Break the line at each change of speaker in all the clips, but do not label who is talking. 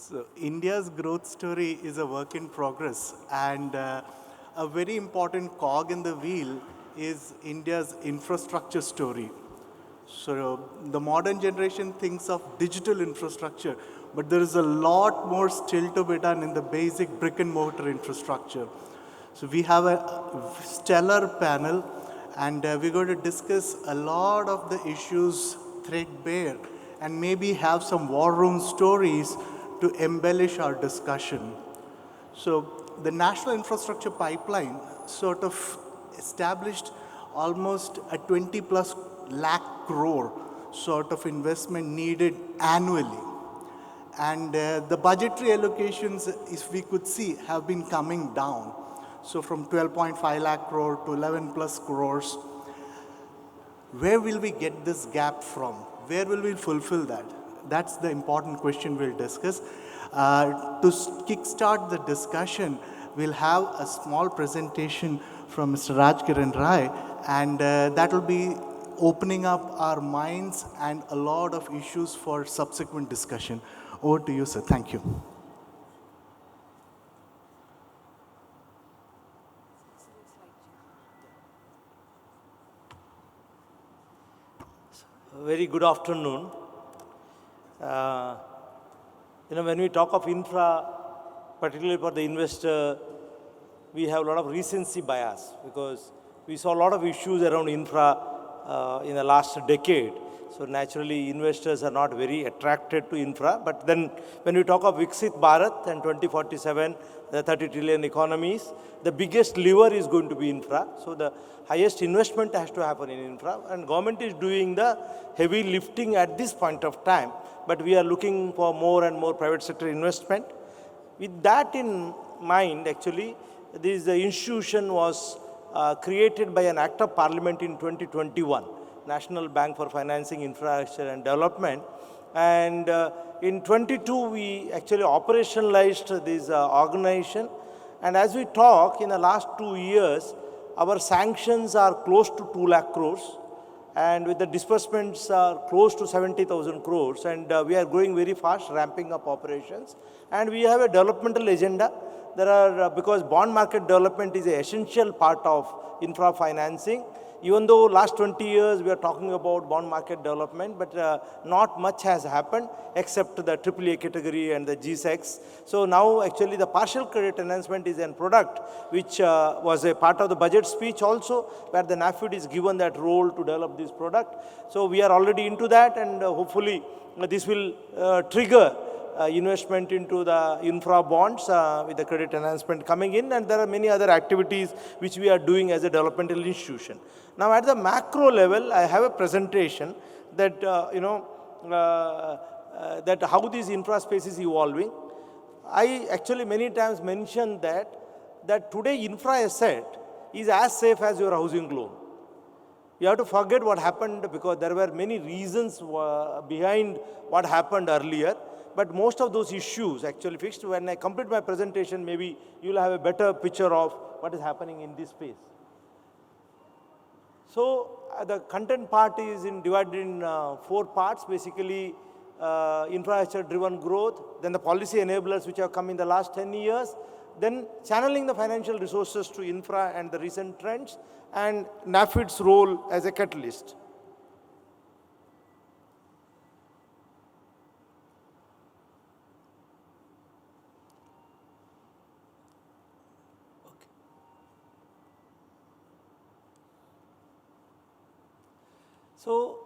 So India's growth story is a work in progress, and a very important cog in the wheel is India's infrastructure story. So the modern generation thinks of digital infrastructure, but there is a lot more still to be done in the basic brick and mortar infrastructure. So we have a stellar panel, and we're going to discuss a lot of the issues threadbare and maybe have some war room stories to embellish our discussion. So the National Infrastructure Pipeline sort of established almost a 20 plus lakh crore sort of investment needed annually. And the budgetary allocations, if we could see, have been coming down. So from 12.5 lakh crore to 11 plus crores. Where will we get this gap from? Where will we fulfill that? That's the important question we'll discuss. To kickstart the discussion, we'll have a small presentation from Mr. Rajkiran, and that will be opening up our minds and a lot of issues for subsequent discussion. Over to you, sir. Thank you.
Very good afternoon. When we talk of infra, particularly for the investor, we have a lot of recency bias because we saw a lot of issues around infra in the last decade. So naturally, investors are not very attracted to infra. But then when we talk of Viksit Bharat and 2047, the 30 trillion economies, the biggest lever is going to be infra. So the highest investment has to happen in infra. And government is doing the heavy lifting at this point of time. But we are looking for more and more private sector investment. With that in mind, actually, this institution was created by an act of parliament in 2021. National Bank for Financing Infrastructure and Development. And in 22, we actually operationalized this organization. And as we talk, in the last 2 years, our sanctions are close to 2 lakh crores. And with the disbursements are close to 70,000 crores. And we are growing very fast, ramping up operations. And we have a developmental agenda. There are, because bond market development is an essential part of infra financing. Even though last 20 years we are talking about bond market development, but not much has happened except the AAA category and the G-Secs. So now actually the partial credit enhancement is a product which was a part of the budget speech also, where the NaBFID is given that role to develop this product. So we are already into that, and hopefully this will trigger investment into the infra bonds with the credit enhancement coming in, and there are many other activities which we are doing as a developmental institution. Now at the macro level, I have a presentation that, that how this infra space is evolving. I actually many times mentioned that today infra asset is as safe as your housing loan. You have to forget what happened because there were many reasons behind what happened earlier. But most of those issues actually fixed. When I complete my presentation, maybe you'll have a better picture of what is happening in this space. So the content part is divided in 4 parts, basically infrastructure-driven growth, then the policy enablers which have come in the last 10 years, then channeling the financial resources to infra and the recent trends, and NaBFID's role as a catalyst. So,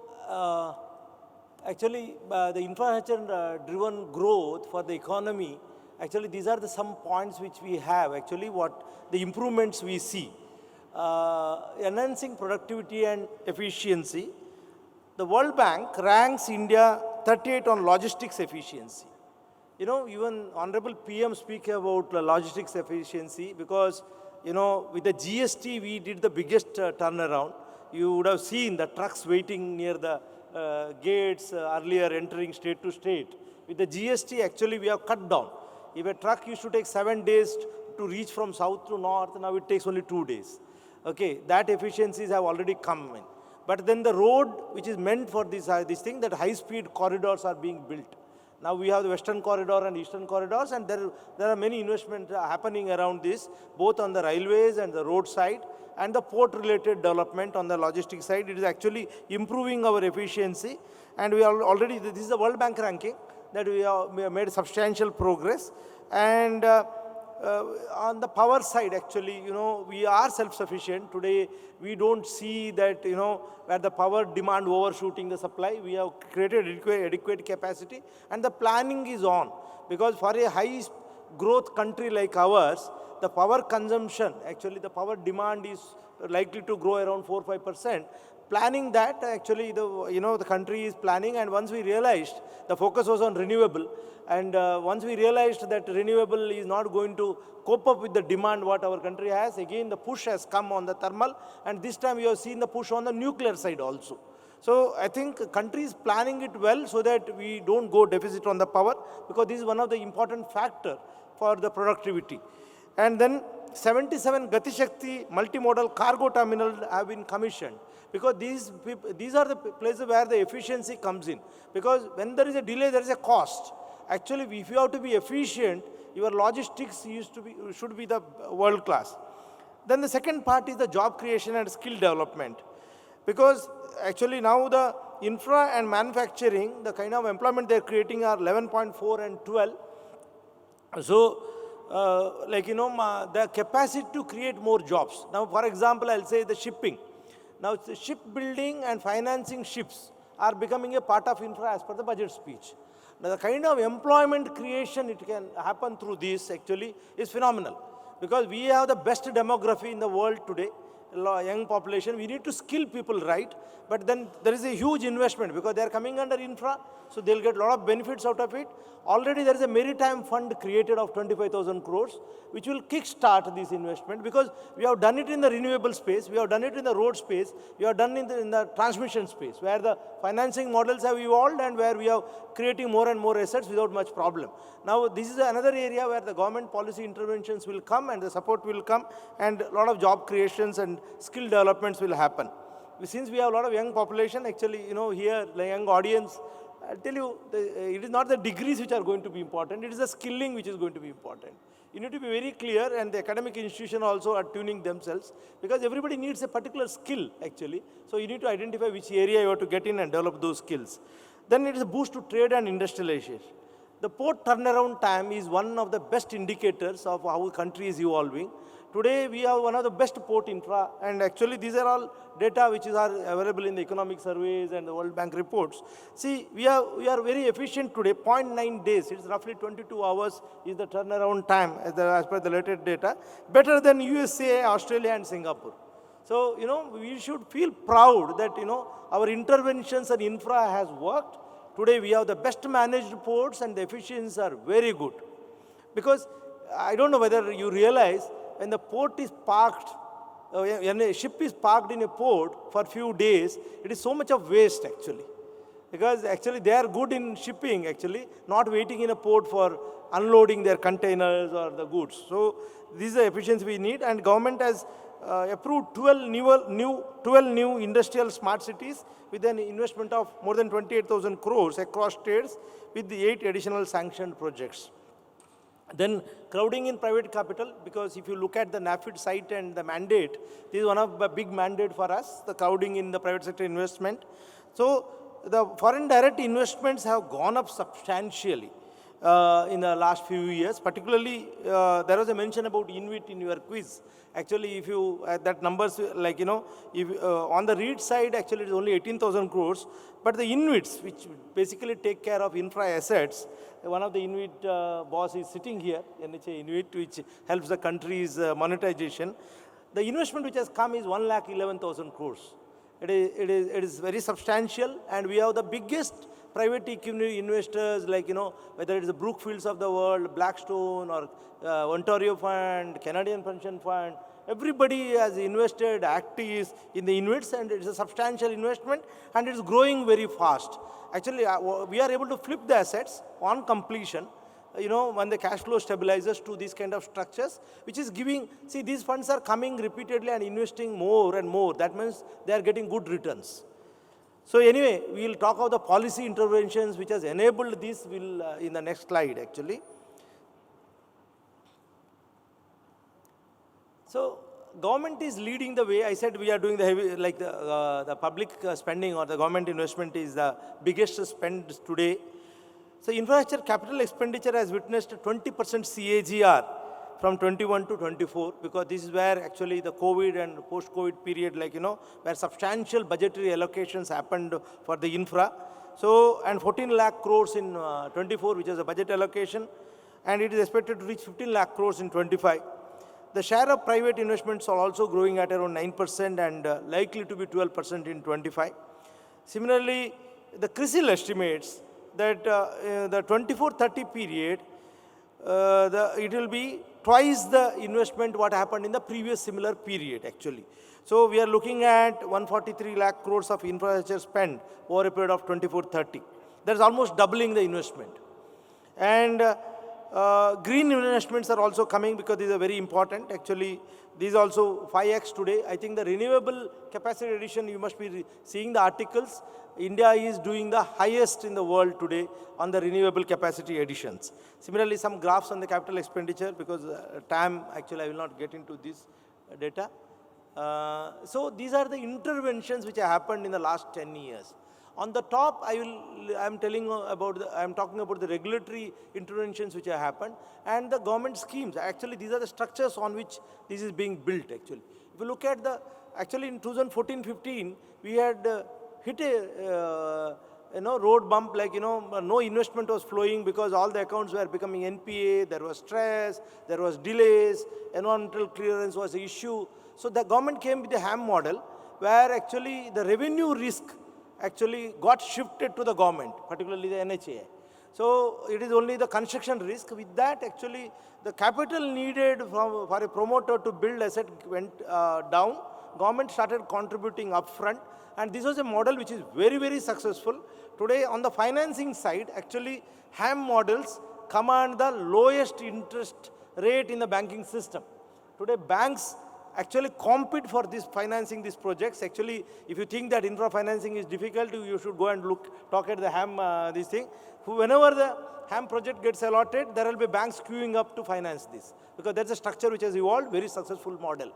actually, the infrastructure-driven growth for the economy, actually, these are some points which we have, actually, what the improvements we see. Enhancing productivity and efficiency. The World Bank ranks India 38 on logistics efficiency. Even Honorable PM speak about logistics efficiency because, with the GST, we did the biggest turnaround. You would have seen the trucks waiting near the gates earlier entering state to state. With the GST, actually, we have cut down. If a truck used to take 7 days to reach from south to north, now it takes only 2 days. Okay, that efficiencies have already come in. But then the road, which is meant for this thing, that high-speed corridors are being built. Now we have the Western Corridor and Eastern Corridors, and there are many investments happening around this, both on the railways and the road side, and the port-related development on the logistics side. It is actually improving our efficiency, and we are already, this is the World Bank ranking, that we have made substantial progress. And on the power side, actually, we are self-sufficient. Today, we don't see that, where the power demand overshooting the supply. We have created adequate capacity, and the planning is on. Because for a high growth country like ours, the power consumption, actually the power demand is likely to grow around 4-5%. Planning that, actually, the country is planning, and once we realized the focus was on renewable, and once we realized that renewable is not going to cope up with the demand what our country has, again the push has come on the thermal, and this time we have seen the push on the nuclear side also. So I think country is planning it well so that we don't go deficit on the power, because this is one of the important factor for the productivity. And then 77 Gati Shakti multimodal cargo terminals have been commissioned, because these are the places where the efficiency comes in. Because when there is a delay, there is a cost. Actually, if you have to be efficient, your logistics should be the world class. Then the second part is the job creation and skill development. Because actually now the infra and manufacturing, the kind of employment they're creating are 11.4 and 12. So, the capacity to create more jobs. Now, for example, I'll say the shipping. Now, the shipbuilding and financing ships are becoming a part of infra as per the budget speech. Now, the kind of employment creation it can happen through this actually is phenomenal. Because we have the best demography in the world today, young population. We need to skill people right, but then there is a huge investment because they are coming under infra, so they'll get a lot of benefits out of it. Already there is a maritime fund created of 25,000 crores, which will kickstart this investment, because we have done it in the renewable space, we have done it in the road space, we have done it in the transmission space, where the financing models have evolved and where we are creating more and more assets without much problem. Now, this is another area where the government policy interventions will come and the support will come, and a lot of job creations and skill developments will happen. Since we have a lot of young population, actually, here, the young audience, I'll tell you, it is not the degrees which are going to be important, it is the skilling which is going to be important. You need to be very clear, and the academic institution also are tuning themselves, because everybody needs a particular skill, actually. So you need to identify which area you have to get in and develop those skills. Then it is a boost to trade and industrialization. The port turnaround time is one of the best indicators of how a country is evolving. Today, we have one of the best port infra, and actually these are all data which are available in the economic surveys and the World Bank reports. See, we are very efficient today, 0.9 days, it's roughly 22 hours is the turnaround time as per the latest data, better than USA, Australia and Singapore. So, we should feel proud that, our interventions and infra has worked. Today, we have the best managed ports and the efficiencies are very good. Because I don't know whether you realize, when the port is parked, when a ship is parked in a port for a few days, it is so much of waste actually. Because actually they are good in shipping actually, not waiting in a port for unloading their containers or the goods. So this is the efficiency we need, and government has approved 12 new industrial smart cities with an investment of more than 28,000 crores across states with the 8 additional sanctioned projects. Then crowding in private capital, because if you look at the NaBFID site and the mandate, this is one of the big mandate for us, the crowding in the private sector investment. So the foreign direct investments have gone up substantially in the last few years. Particularly, there was a mention about InvIT in your quiz. Actually, if you, that numbers, like, if, on the REIT side, actually it is only 18,000 crores. But the InvITs, which basically take care of infra assets, one of the InvIT boss is sitting here, NHAI InvIT, which helps the country's monetization. The investment which has come is 1,11,000 crores. It is very substantial, and we have the biggest private equity investors, like, whether it is the Brookfields of the world, Blackstone, or Ontario Fund, Canadian Pension Fund. Everybody has invested active in the InvITs, and it's a substantial investment, and it's growing very fast. Actually, we are able to flip the assets on completion, when the cash flow stabilizes to these kind of structures, which is giving, see, these funds are coming repeatedly and investing more and more. That means they are getting good returns. So anyway, we will talk of the policy interventions which has enabled this in the next slide actually. So government is leading the way. I said we are doing the heavy, like the public spending or the government investment is the biggest spend today. So infrastructure capital expenditure has witnessed a 20% CAGR from 21 to 24, because this is where actually the COVID and post-COVID period, where substantial budgetary allocations happened for the infra. So, and 14 lakh crores in 24, which is a budget allocation, and it is expected to reach 15 lakh crores in 25. The share of private investments are also growing at around 9% and likely to be 12% in 25. Similarly, the CRISIL estimates that the 24-30 period, it will be twice the investment what happened in the previous similar period actually. So we are looking at 143 lakh crores of infrastructure spend over a period of 24-30. That is almost doubling the investment. And green investments are also coming, because these are very important. Actually, these also 5x today. I think the renewable capacity addition, you must be seeing the articles. India is doing the highest in the world today on the renewable capacity additions. Similarly, some graphs on the capital expenditure, because time, actually I will not get into this data. So these are the interventions which have happened in the last 10 years. On the top, I'm talking about the regulatory interventions which have happened and the government schemes. Actually, these are the structures on which this is being built actually. If you look at actually in 2014-15, we had hit a road bump, no investment was flowing because all the accounts were becoming NPA, there was stress, there was delays, environmental clearance was an issue. So the government came with the HAM model, where actually the revenue risk actually got shifted to the government, particularly the NHAI. So it is only the construction risk. With that, actually, the capital needed for a promoter to build asset went down. Government started contributing upfront, and this was a model which is very, very successful. Today, on the financing side, actually, HAM models command the lowest interest rate in the banking system. Today, banks actually compete for this financing these projects. Actually, if you think that infra financing is difficult, you should go and talk at the HAM, this thing. Whenever the HAM project gets allotted, there will be banks queuing up to finance this, because that's a structure which has evolved, very successful model.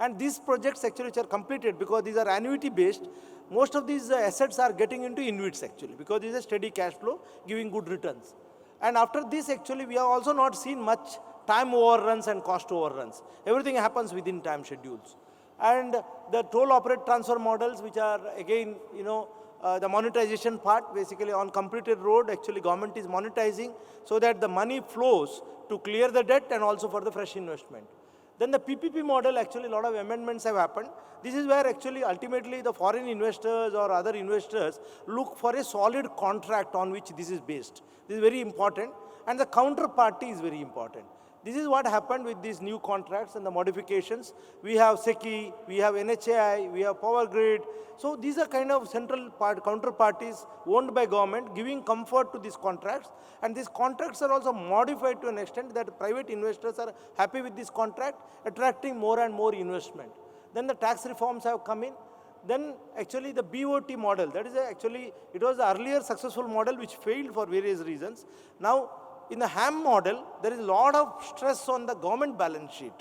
And these projects actually which are completed, because these are annuity based, most of these assets are getting into InvITs actually, because this is a steady cash flow giving good returns. And after this, actually, we have also not seen much time overruns and cost overruns. Everything happens within time schedules. And the toll operate transfer models, which are again, the monetization part, basically on completed road, actually government is monetizing so that the money flows to clear the debt and also for the fresh investment. Then the PPP model, actually a lot of amendments have happened. This is where actually ultimately the foreign investors or other investors look for a solid contract on which this is based. This is very important, and the counterparty is very important. This is what happened with these new contracts and the modifications. We have SECI, we have NHAI, we have Power Grid. So these are kind of central counterparties owned by government, giving comfort to these contracts. And these contracts are also modified to an extent that private investors are happy with this contract, attracting more and more investment. Then the tax reforms have come in. Then actually the BOT model, that is actually, it was the earlier successful model which failed for various reasons. Now, in the HAM model, there is a lot of stress on the government balance sheet.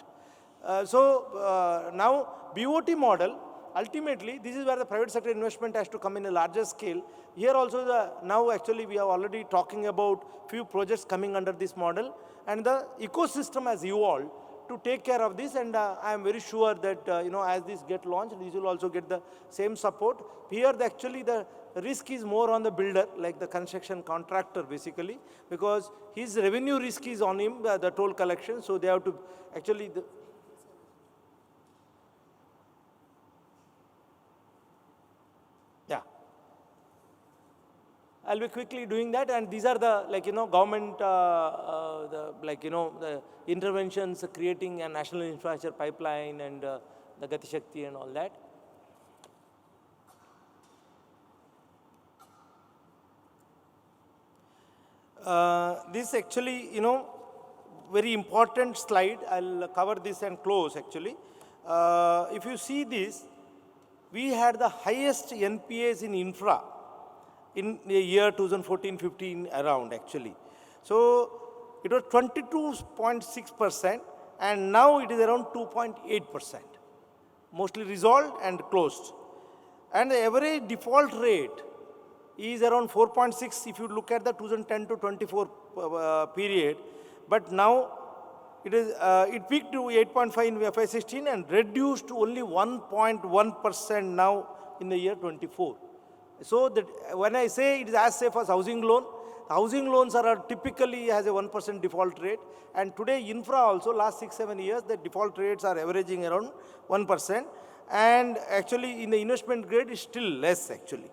Now, BOT model, ultimately, this is where the private sector investment has to come in a larger scale. Here also, now actually we are already talking about few projects coming under this model, and the ecosystem has evolved to take care of this, and I am very sure that as this get launched, these will also get the same support. Here, actually, the risk is more on the builder, like the construction contractor, basically, because his revenue risk is on him, the toll collection. So they have to actually. Yeah. I'll be quickly doing that, and these are the government the interventions creating a national infrastructure pipeline and the Gati Shakti and all that. This actually very important slide. I'll cover this and close actually. If you see this, we had the highest NPAs in infra in the year 2014-15 around actually. So it was 22.6% and now it is around 2.8%. Mostly resolved and closed. And the average default rate is around 4.6 if you look at the 2010 to 24 period. But now it peaked to 8.5 in FY16 and reduced to only 1.1% now in the year 24. So that when I say it is as safe as housing loans are typically has a 1% default rate. And today infra also last 6-7 years the default rates are averaging around 1%. And actually in the investment grade is still less actually.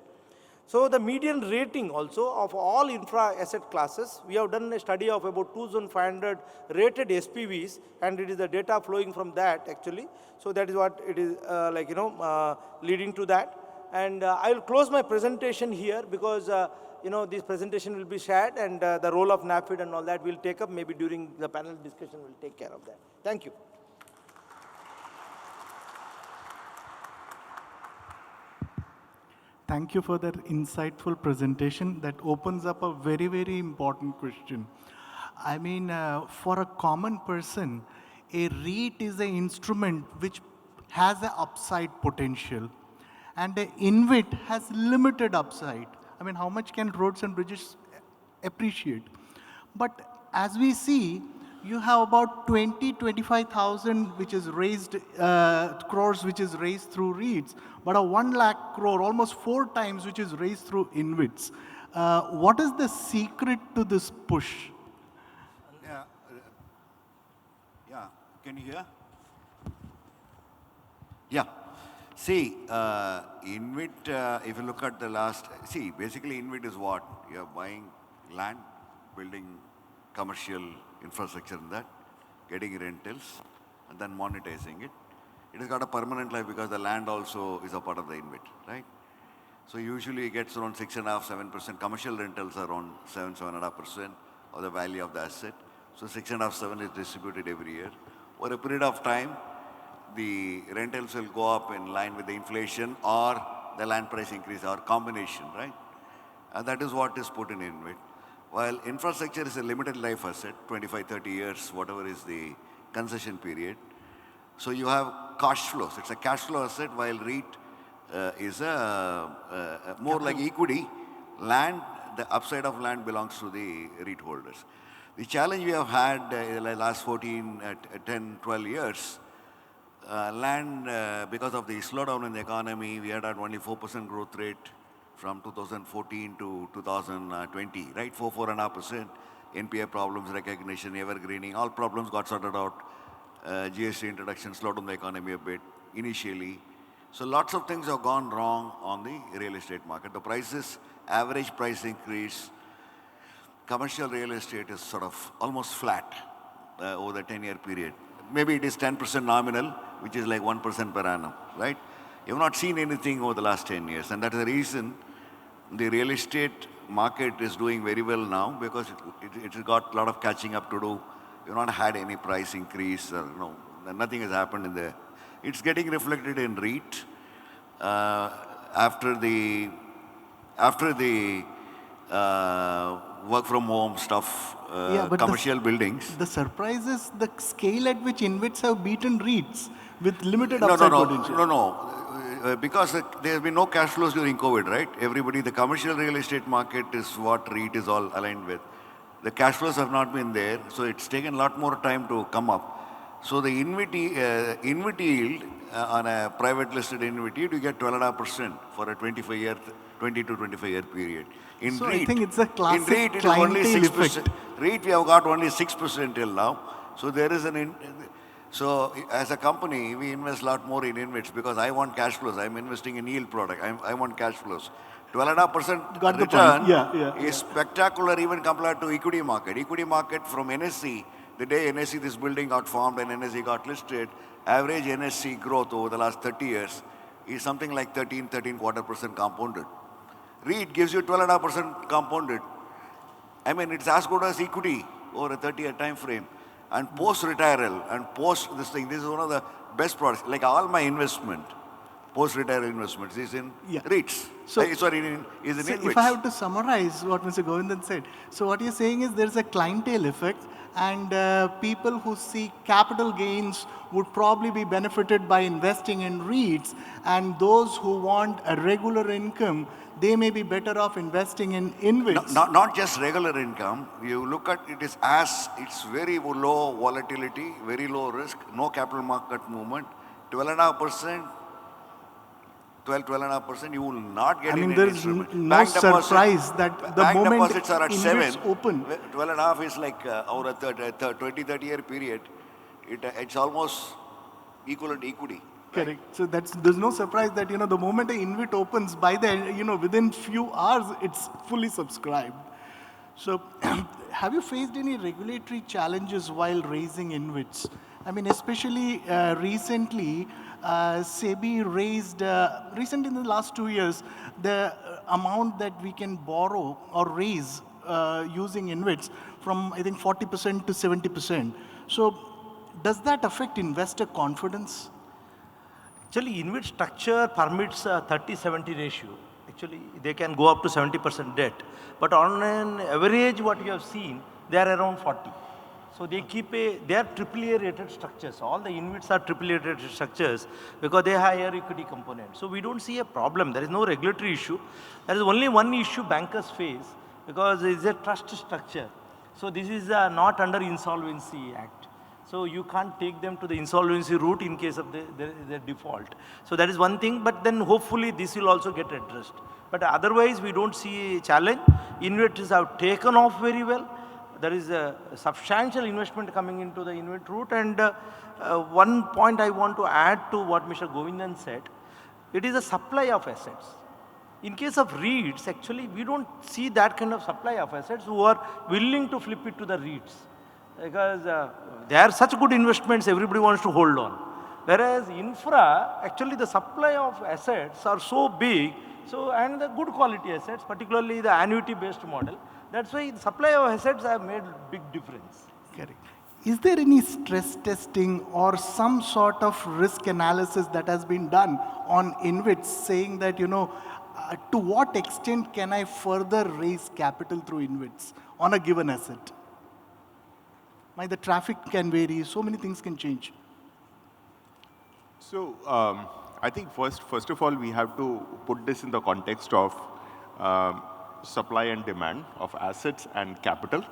So the median rating also of all infra asset classes, we have done a study of about 2,500 rated SPVs and it is the data flowing from that actually. So that is what it is leading to that. And I will close my presentation here because this presentation will be shared and the role of NaBFID and all that we'll take up maybe during the panel discussion we'll take care of that. Thank you.
Thank you for that insightful presentation that opens up a very, very important question. I mean, for a common person, a REIT is an instrument which has an upside potential and an InvIT has limited upside. I mean, how much can roads and bridges appreciate? But as we see, you have about 25,000 which is raised, crores which is raised through REITs, but a 1 lakh crore, almost 4 times which is raised through InvITs. What is the secret to this push?
Yeah, can you hear? Yeah. See, InvIT, if you look at the last, basically InvIT is what? You're buying land, building commercial infrastructure in that, getting rentals, and then monetizing it. It has got a permanent life because the land also is a part of the InvIT, right? So usually it gets around 6.5–7%. Commercial rentals are around 7–7.5% of the value of the asset. So 6.5–7 is distributed every year. Over a period of time, the rentals will go up in line with the inflation or the land price increase or combination, right? And that is what is put in InvIT. While infrastructure is a limited life asset, 25–30 years, whatever is the concession period. So you have cash flows. It's a cash flow asset, while REIT is more like equity. Land, the upside of land belongs to the REIT holders. The challenge we have had in the last 10–12 years, land, because of the slowdown in the economy, we had only 4% growth rate from 2014 to 2020, right? 4–4.5%. NPA problems, recognition, evergreening, all problems got sorted out. GST introduction slowed down the economy a bit initially. So lots of things have gone wrong on the real estate market. The prices, average price increase, commercial real estate is sort of almost flat over the 10-year period. Maybe it is 10% nominal, which is like 1% per annum, right? You have not seen anything over the last 10 years. And that is the reason the real estate market is doing very well now, because it has got a lot of catching up to do. You've not had any price increase. Nothing has happened in there. It's getting reflected in REIT. After the work from home stuff, commercial buildings.
The surprise is the scale at which InvITs have beaten REITs with limited upside potential.
No. Because there has been no cash flows during COVID, right? The commercial real estate market is what REIT is all aligned with. The cash flows have not been there, so it's taken a lot more time to come up. So the InvIT yield on a private listed InvIT yield, you get 12.5% for a 20 to 25-year period. In
So
REIT,
I think it's a classic
in REIT, it is only
clientele
6%.
effect.
REIT, we have got only 6% till now. So there is So as a company, we invest a lot more in InvITs because I want cash flows. I'm investing in yield product. I want cash flows. 12.5% return is spectacular even compared to equity market. Equity market from NSE, the day NSE, this building got formed and NSE got listed, average NSE growth over the last 30 years is something like 13.25% compounded. REIT gives you 12.5% compounded. I mean, it's as good as equity over a 30-year time frame. And post-retiral and post this thing, this is one of the best products. Like all my investment, post-retire investments is in
Yeah.
REITs.
So-
Is in
So
InvITs.
if I have to summarize what Mr. Govindan said, so what you're saying is there's a clientele effect, and people who seek capital gains would probably be benefited by investing in REITs, and those who want a regular income, they may be better off investing in InvITs.
Not just regular income. You look at it is as it's very low volatility, very low risk, no capital market movement, 12.5%. 12.5%, you will not get
I mean,
in
there
any
is
instrument.
no
Bank deposit-
surprise that the
bank
moment
deposits are at 7.
InvITs open,
12.5 is like over a 20-30 year period. It's almost equivalent to equity.
correct. So there's no surprise that the moment an InvIT opens, by then within few hours it's fully subscribed. So, have you faced any regulatory challenges while raising InvITs? I mean, especially recently, SEBI raised, recently in the last 2 years, the amount that we can borrow or raise using InvITs from, I think, 40% to 70%. So, does that affect investor confidence?
Actually, InvIT structure permits a 30-70 ratio. Actually, they can go up to 70% debt. But on an average, what you have seen, they are around 40. So they they are AAA rated structures. All the InvITs are AAA rated structures because they have higher equity component. So we don't see a problem. There is no regulatory issue. There is only one issue bankers face because it is a trust structure. So this is not under Insolvency Act. So you can't take them to the insolvency route in case of their default. So that is one thing, but then hopefully this will also get addressed. But otherwise we don't see a challenge. InvITs have taken off very well. There is a substantial investment coming into the InvIT route, and one point I want to add to what Mr. Govindan said, it is a supply of assets. In case of REITs, actually we don't see that kind of supply of assets who are willing to flip it to the REITs. Because they are such good investments, everybody wants to hold on. Whereas infra, actually the supply of assets are so big, and the good quality assets, particularly the annuity-based model, that's why the supply of assets have made big difference.
Correct. Is there any stress testing or some sort of risk analysis that has been done on InvITs saying that, to what extent can I further raise capital through InvITs on a given asset? The traffic can vary, so many things can change.
So I think first of all, we have to put this in the context of supply and demand of assets and capital,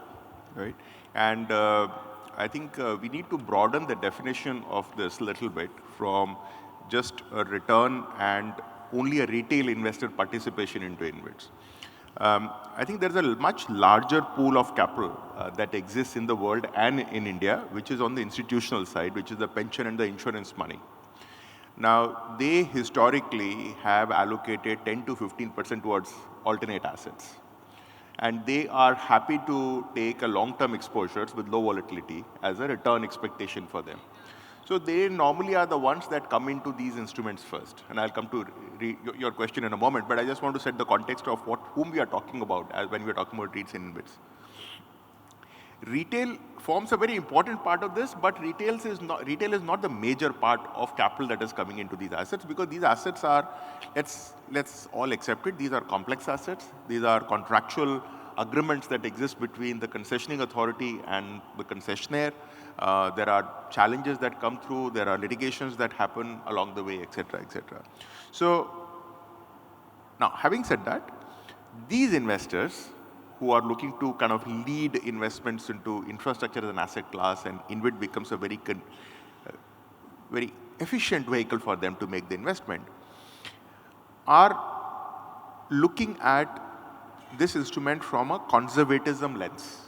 right? And I think we need to broaden the definition of this a little bit from just a return and only a retail investor participation into InvITs. I think there's a much larger pool of capital that exists in the world and in India, which is on the institutional side, which is the pension and the insurance money. Now, they historically have allocated 10 to 15% towards alternate assets. And they are happy to take a long-term exposures with low volatility as a return expectation for them. So they normally are the ones that come into these instruments first. And I'll come to your question in a moment, but I just want to set the context of whom we are talking about when we are talking about REITs and InvITs. Retail forms a very important part of this, but retail is not the major part of capital that is coming into these assets, because these assets are, let's all accept it, these are complex assets. These are contractual agreements that exist between the concessioning authority and the concessionaire. There are challenges that come through, there are litigations that happen along the way, etc., etc. So now, having said that, these investors who are looking to kind of lead investments into infrastructure as an asset class, and InvIT becomes a very efficient vehicle for them to make the investment, are looking at this instrument from a conservatism lens.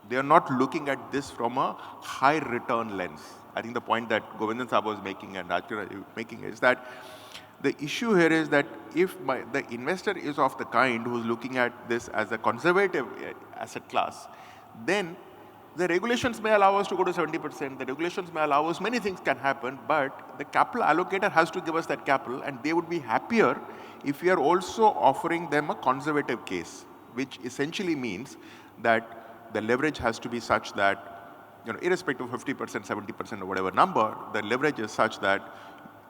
They are not looking at this from a high return lens. I think the point that Govindan Sahab was making and Rajkiran was making is that the issue here is that if the investor is of the kind who is looking at this as a conservative asset class, then the regulations may allow us to go to 70%, the regulations may allow us, many things can happen, but the capital allocator has to give us that capital, and they would be happier if we are also offering them a conservative case, which essentially means that the leverage has to be such that, irrespective of 50%, 70% or whatever number, the leverage is such that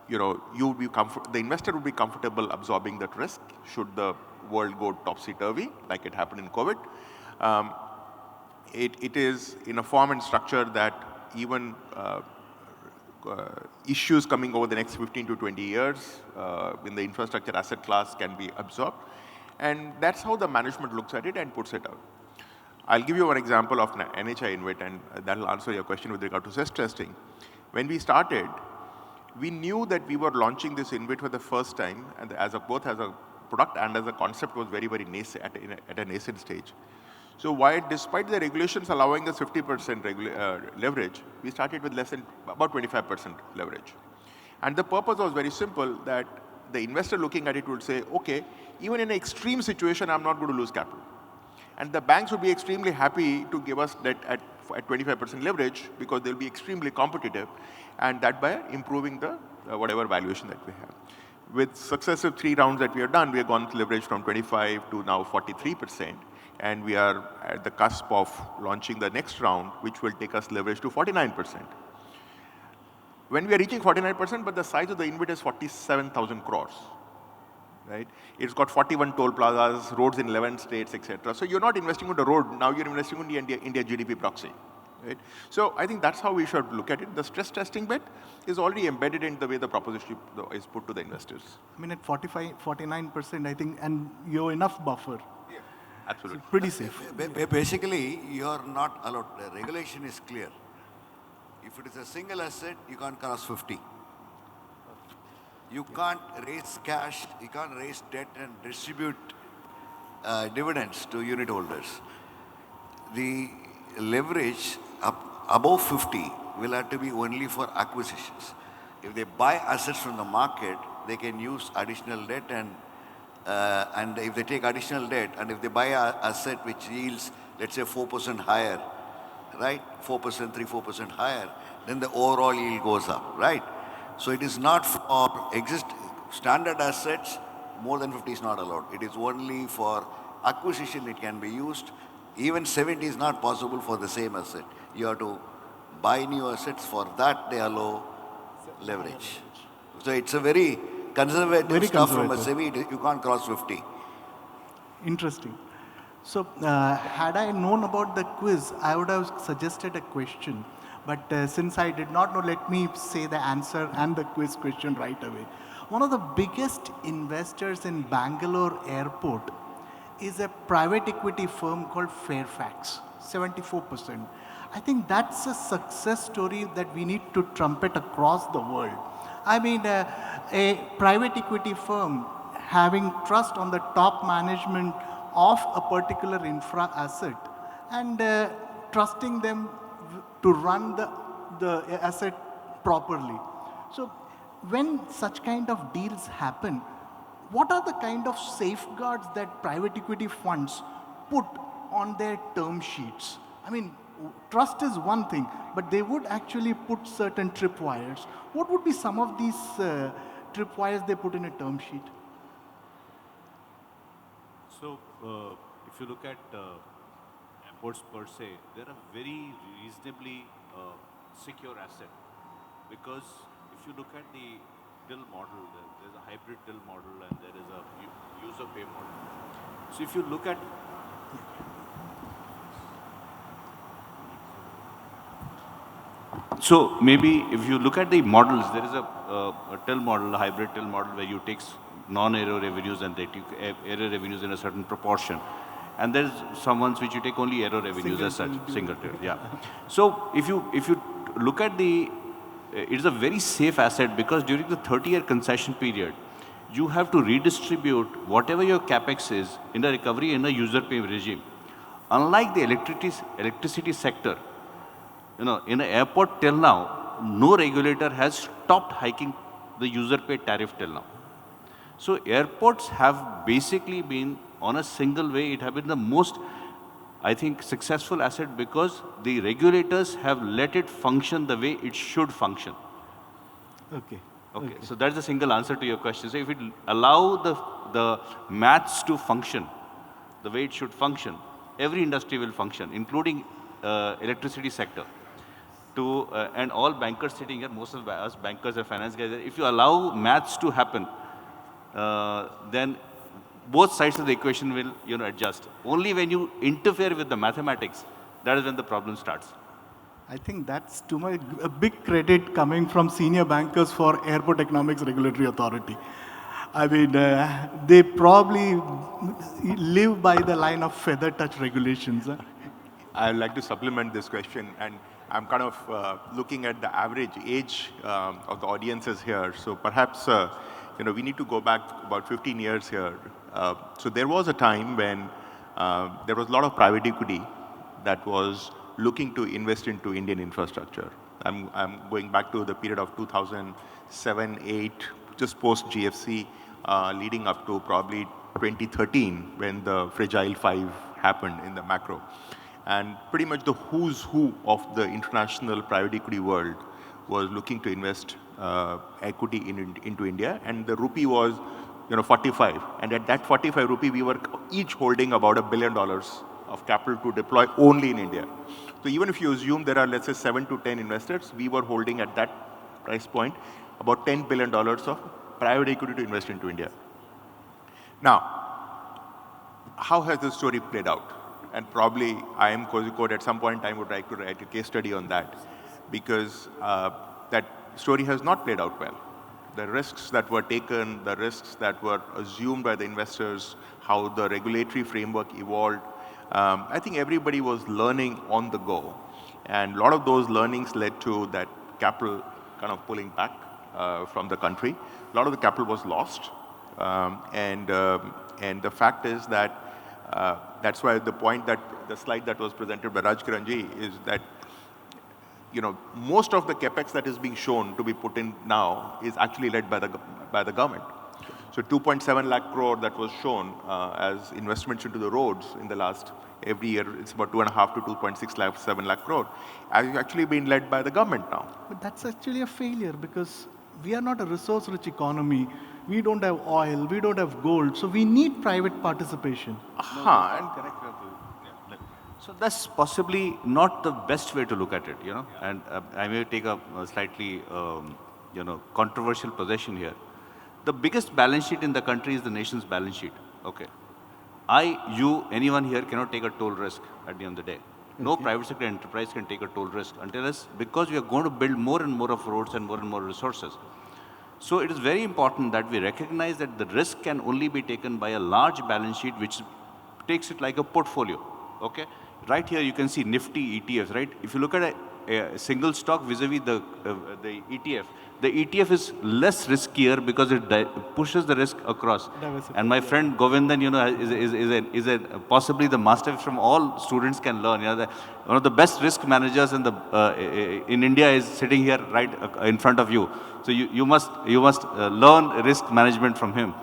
you would be the investor would be comfortable absorbing that risk should the world go topsy-turvy, like it happened in COVID. It is in a form and structure that even issues coming over the next 15 to 20 years in the infrastructure asset class can be absorbed. And that's how the management looks at it and puts it out. I'll give you one example of NHAI InvIT, and that'll answer your question with regard to stress testing. When we started, we knew that we were launching this InvIT for the first time, and both as a product and as a concept was very, very nascent, at a nascent stage. So despite the regulations allowing us 50% leverage, we started with less than about 25% leverage. And the purpose was very simple, that the investor looking at it would say, okay, even in an extreme situation, I'm not going to lose capital. And the banks would be extremely happy to give us debt at 25% leverage because they'll be extremely competitive, and that by improving the whatever valuation that we have. With successive 3 rounds that we have done, we have gone to leverage from 25 to now 43%, and we are at the cusp of launching the next round, which will take us leverage to 49%. When we are reaching 49%, but the size of the InvIT is 47,000 crores, right? It's got 41 toll plazas, roads in 11 states, etc. So you're not investing on the road, now you're investing on the India GDP proxy, right? So I think that's how we should look at it. The stress testing bit is already embedded in the way the proposition is put to the investors.
I mean, at 49%, I think, and you're enough buffer.
Yeah, absolutely.
So pretty safe.
Basically, you're not allowed. The regulation is clear. If it is a single asset, you can't cross 50. You can't raise cash, you can't raise debt and distribute dividends to unit holders. The leverage above 50 will have to be only for acquisitions. If they buy assets from the market, they can use additional debt, and if they take additional debt, and if they buy an asset which yields, let's say 4% higher, right? 4%, 3-4% higher, then the overall yield goes up, right? So it is not for standard assets, more than 50 is not allowed. It is only for acquisition it can be used. Even 70 is not possible for the same asset. You have to buy new assets, for that they allow leverage. So it's a very conservative stuff from a SEBI, you can't cross 50.
Interesting. So had I known about the quiz, I would have suggested a question. But since I did not know, let me say the answer and the quiz question right away. One of the biggest investors in Bangalore airport is a private equity firm called Fairfax, 74%. I think that's a success story that we need to trumpet across the world. I mean, a private equity firm having trust on the top management of a particular infra asset and trusting them to run the asset properly. So when such kind of deals happen, what are the kind of safeguards that private equity funds put on their term sheets? I mean, trust is one thing, but they would actually put certain tripwires. What would be some of these tripwires they put in a term sheet?
So, if you look at airports per se, they're a very reasonably secure asset, because if you look at the till model, there's a hybrid till model and there is a user pay model. So if you look at So maybe if you look at the models, there is a till model, a hybrid till model, where you take non-aero revenues and they take aero revenues in a certain proportion. And there's some ones which you take only aero revenues as such, single till, yeah. So if you look at it's a very safe asset, because during the 30-year concession period, you have to redistribute whatever your capex is in a recovery in a user pay regime. Unlike the electricity sector, in an airport till now, no regulator has stopped hiking the user pay tariff till now. So airports have basically been on a single way. It has been the most, I think, successful asset, because the regulators have let it function the way it should function.
Okay.
Okay. So that's the single answer to your question. So if it allow the maths to function the way it should function, every industry will function, including electricity sector. to, and all bankers sitting here, most of us bankers and finance guys, if you allow maths to happen, then both sides of the equation will, adjust. Only when you interfere with the mathematics, that is when the problem starts.
I think that's a big credit coming from senior bankers for Airport Economics Regulatory Authority. I mean, they probably live by the line of feather touch regulations. Huh?
I'd like to supplement this question, and I'm kind of looking at the average age of the audiences here. So perhaps, we need to go back about 15 years here. So there was a time when there was a lot of private equity that was looking to invest into Indian infrastructure. I'm going back to the period of 2007, 8, just post GFC, leading up to probably 2013 when the Fragile Five happened in the macro. And pretty much the who's who of the international private equity world was looking to invest equity into India, and the rupee was 45. And at that 45 rupee, we were each holding about $1 billion of capital to deploy only in India. So even if you assume there are, let's say, 7 to 10 investors, we were holding at that price point about $10 billion of private equity to invest into India. Now, how has this story played out? And probably IIM Kozhikode at some point in time would like to write a case study on that, because that story has not played out well. The risks that were taken, the risks that were assumed by the investors, how the regulatory framework evolved, I think everybody was learning on the go. And a lot of those learnings led to that capital kind of pulling back from the country. A lot of the capital was lost. And the fact is that that's why the point that the slide that was presented by Rajkiran ji is that most of the capex that is being shown to be put in now is actually led by the government. So 2.7 lakh crore that was shown as investments into the roads in the last, every year it's about 2.5 to 2.6 lakh, 7 lakh crore, has actually been led by the government now.
But that's actually a failure, because we are not a resource-rich economy. We don't have oil, we don't have gold, so we need private participation.
So that's possibly not the best way to look at it, and I may take a slightly, controversial position here. The biggest balance sheet in the country is the nation's balance sheet, okay? Anyone here cannot take a toll risk at the end of the day. No private sector enterprise can take a toll risk because we are going to build more and more of roads and more resources. So it is very important that we recognize that the risk can only be taken by a large balance sheet, which takes it like a portfolio, okay? Right here you can see Nifty ETFs, right? If you look at a single stock vis-a-vis the ETF, the ETF is less riskier because it pushes the risk across. And my friend Govindan, is possibly the master from all students can learn. One of the best risk managers in India is sitting here right in front of you. So you must learn risk management from him.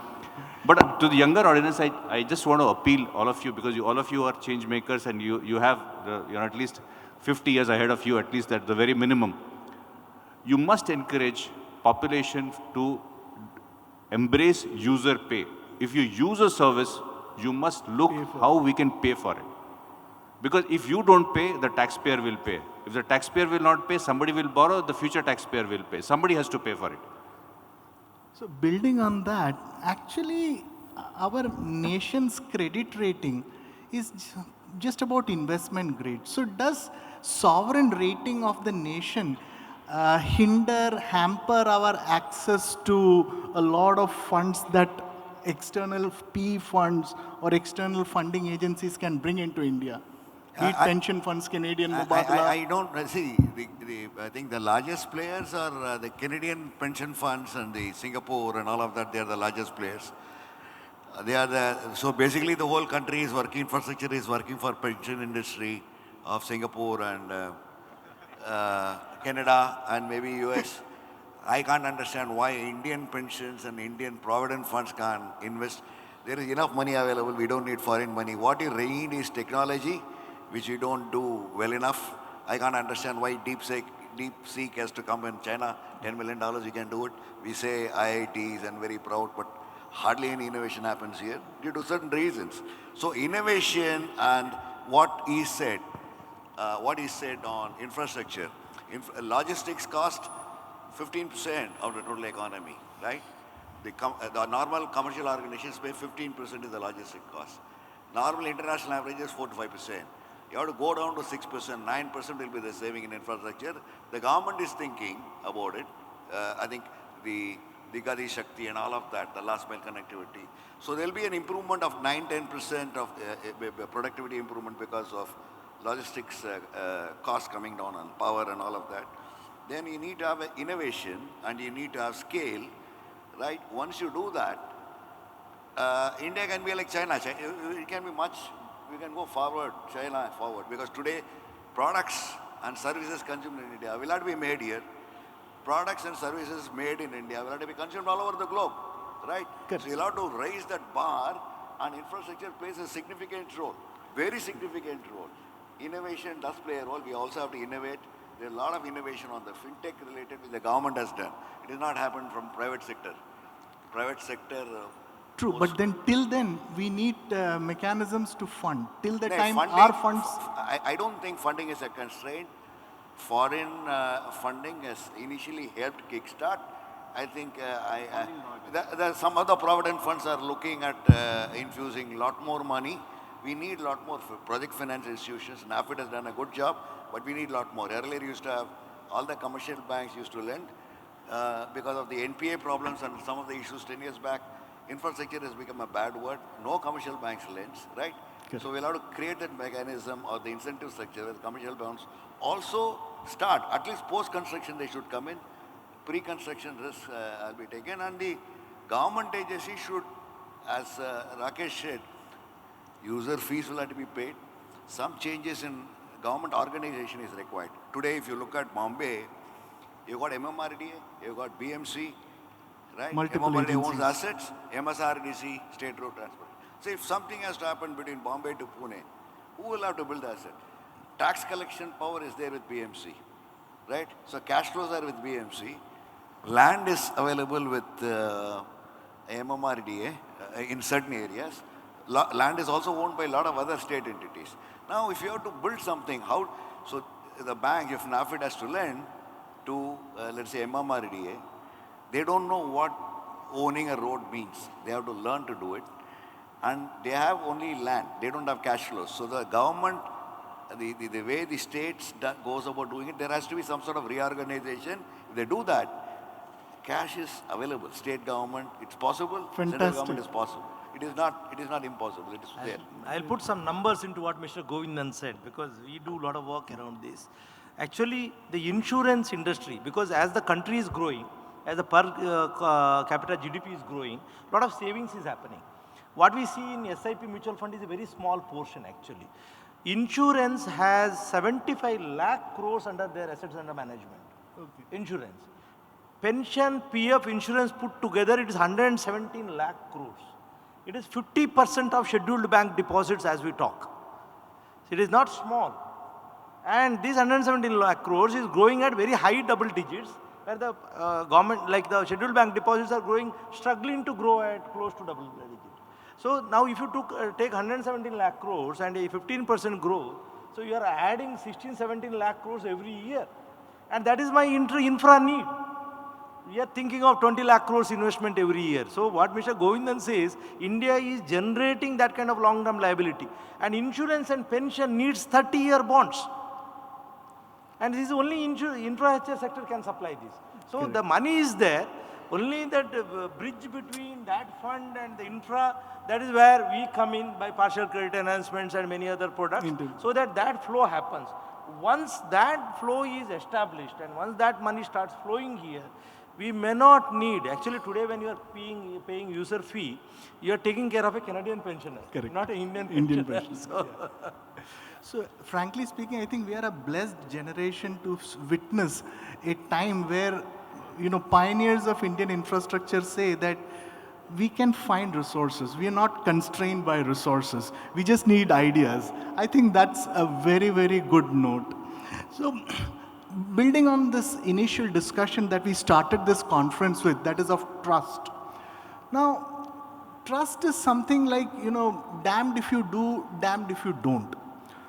But to the younger audience, I just want to appeal all of you, because all of you are change makers, and you have at least 50 years ahead of you, at least at the very minimum. You must encourage population to embrace user pay. If you use a service, you must look how we can pay for it. Because if you don't pay, the taxpayer will pay. If the taxpayer will not pay, somebody will borrow, the future taxpayer will pay. Somebody has to pay for it.
So building on that, actually our nation's credit rating is just about investment grade. So does sovereign rating of the nation hamper our access to a lot of funds that external PE funds or external funding agencies can bring into India? Be it pension funds, Canadian Mubadala.
I don't see. I think the largest players are the Canadian pension funds and the Singapore and all of that. They are the largest players. So basically the whole country is working, infrastructure is working for pension industry of Singapore and Canada and maybe US. I can't understand why Indian pensions and Indian provident funds can't invest. There is enough money available. We don't need foreign money. What you need is technology, which we don't do well enough. I can't understand why DeepSeek has to come in China, $10 million, you can do it. We say IITs and very proud, but hardly any innovation happens here due to certain reasons. So innovation and what he said on infrastructure, Logistics cost 15% of the total economy, right? The normal commercial organizations pay 15% is the logistic cost. Normal international average is 4 to 5%. You have to go down to 6%, 9% will be the saving in infrastructure. The government is thinking about it. I think the Gati Shakti and all of that, the last mile connectivity. So there will be an improvement of 9-10% of productivity improvement because of logistics costs coming down on power and all of that. Then you need to have innovation and you need to have scale, right? Once you do that, India can be like China. It can be much, we can go forward, China forward. Because today, products and services consumed in India will have to be made here. Products and services made in India will have to be consumed all over the globe, right?
Good.
So you'll have to raise that bar, and infrastructure plays a significant role, very significant role. Innovation does play a role. We also have to innovate. There's a lot of innovation on the fintech related which the government has done. It has not happened from private sector. Private sector.
True, but then till then, we need mechanisms to fund. Till the
No,
time
funding,
our funds...
I don't think funding is a constraint. Foreign funding has initially helped kickstart. I think some other provident funds are looking at infusing a lot more money. We need a lot more project finance institutions. NaBFID has done a good job, but we need a lot more. Earlier, used to have all the commercial banks used to lend. Because of the NPA problems and some of the issues 10 years back, infrastructure has become a bad word. No commercial banks lends, right?
Good.
So we'll have to create that mechanism or the incentive structure where the commercial banks also start, at least post-construction they should come in. Pre-construction risks will be taken, and the government agency should, as Rakesh said, user fees will have to be paid. Some changes in government organization is required. Today, if you look at Bombay, you've got MMRDA, you've got BMC, right?
Multiple
MMRDA owns
agencies.
assets, MSRDC, State Road Transport. So if something has to happen between Bombay to Pune, who will have to build the asset? Tax collection power is there with BMC, right? So cash flows are with BMC. Land is available with MMRDA in certain areas. Land is also owned by a lot of other state entities. Now, if you have to build something, how? So the bank, if NaBFID has to lend to, let's say, MMRDA, they don't know what owning a road means. They have to learn to do it. And they have only land. They don't have cash flows. So the government, the way the states goes about doing it, there has to be some sort of reorganization. If they do that, cash is available. State government, it's possible.
Fantastic.
Central government is possible. It is not impossible. It is there.
I'll put some numbers into what Mr. Govindan said, because we do a lot of work around this. Actually, the insurance industry, because as the country is growing, as the per capita GDP is growing, a lot of savings is happening. What we see in SIP mutual fund is a very small portion actually. Insurance has 75 lakh crores under their assets under management. Okay. Insurance. Pension, PF, insurance put together, it is 117 lakh crores. It is 50% of scheduled bank deposits as we talk. So it is not small. And this 117 lakh crores is growing at very high double digits, where the government, like the scheduled bank deposits are growing, struggling to grow at close to double digits. So now if you take 117 lakh crores and a 15% growth, so you are adding 16-17 lakh crores every year. And that is my infra need. We are thinking of 20 lakh crores investment every year. So what Mr. Govindan says, India is generating that kind of long-term liability. And insurance and pension needs 30-year bonds. And this is only infrastructure sector can supply this. So correct. The money is there, only that bridge between that fund and the infra, that is where we come in by partial credit enhancements and many other products, indeed, so that that flow happens. Once that flow is established and once that money starts flowing here, we may not need, actually today when you are paying user fee, you are taking care of a Canadian pensioner, correct, not an Indian pensioner. So, yeah.
So frankly speaking, I think we are a blessed generation to witness a time where, pioneers of Indian infrastructure say that we can find resources. We are not constrained by resources. We just need ideas. I think that's a very, very good note. So building on this initial discussion that we started this conference with, that is of trust. Now, trust is something like, damned if you do, damned if you don't.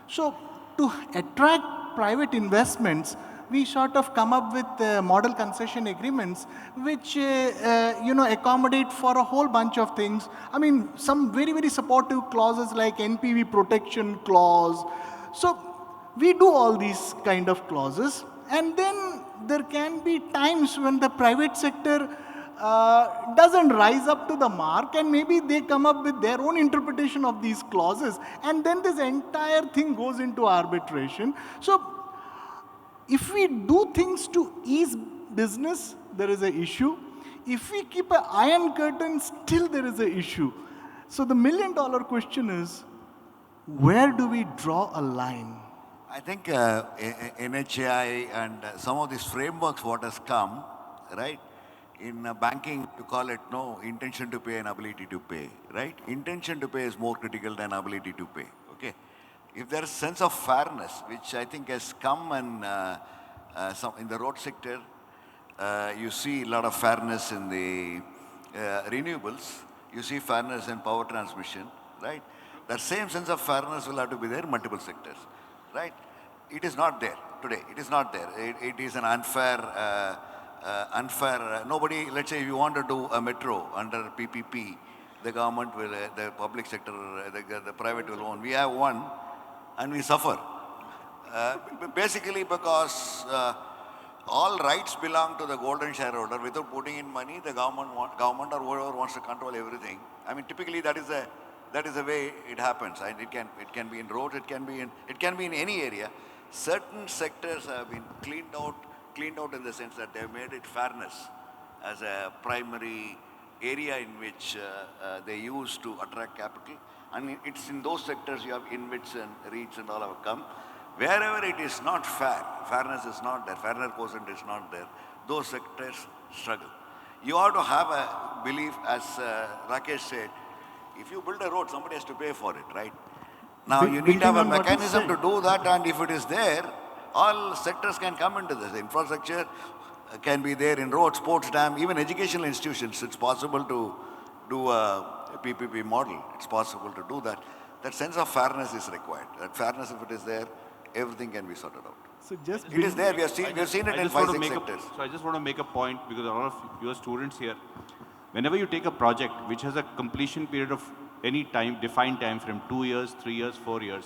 So to attract private investments, we sort of come up with model concession agreements which, accommodate for a whole bunch of things. I mean, some very, very supportive clauses like NPV protection clause. So we do all these kind of clauses, and then there can be times when the private sector doesn't rise up to the mark, and maybe they come up with their own interpretation of these clauses, and then this entire thing goes into arbitration. So if we do things to ease business, there is an issue. If we keep an iron curtain, still there is an issue. So the million-dollar question is, where do we draw a line?
I think NHAI and some of these frameworks what has come, right? In banking, you call it intention to pay and ability to pay, right? Intention to pay is more critical than ability to pay, okay? If there is sense of fairness, which I think has come and in the road sector, you see a lot of fairness in the renewables, you see fairness in power transmission, right? That same sense of fairness will have to be there in multiple sectors, right? It is not there today. It is not there. It is an unfair, nobody, let's say if you want to do a metro under PPP, the government will, the public sector, the private will own. We have one and we suffer. Basically because all rights belong to the golden shareholder. Without putting in money, the government or whoever wants to control everything. I mean, typically that is the way it happens. And it can be in roads, it can be in any area. Certain sectors have been cleaned out in the sense that they have made it fairness as a primary area in which they use to attract capital. And it's in those sectors you have InvITs and REITs and all have come. Wherever it is not fair, fairness is not there, fairness quotient is not there, those sectors struggle. You have to have a belief, as Rakesh said, if you build a road, somebody has to pay for it, right? Now you need to have a mechanism to do that, and if it is there, all sectors can come into this. Infrastructure can be there in roads, sports, dam, even educational institutions. It's possible to do a PPP model. It's possible to do that. That sense of fairness is required. That fairness, if it is there, everything can be sorted out.
So just
it is there. We have seen it in 5-6 sectors.
So I just want to make a point, because a lot of your students here, whenever you take a project which has a completion period of any time, defined time frame, 2 years, 3 years, 4 years,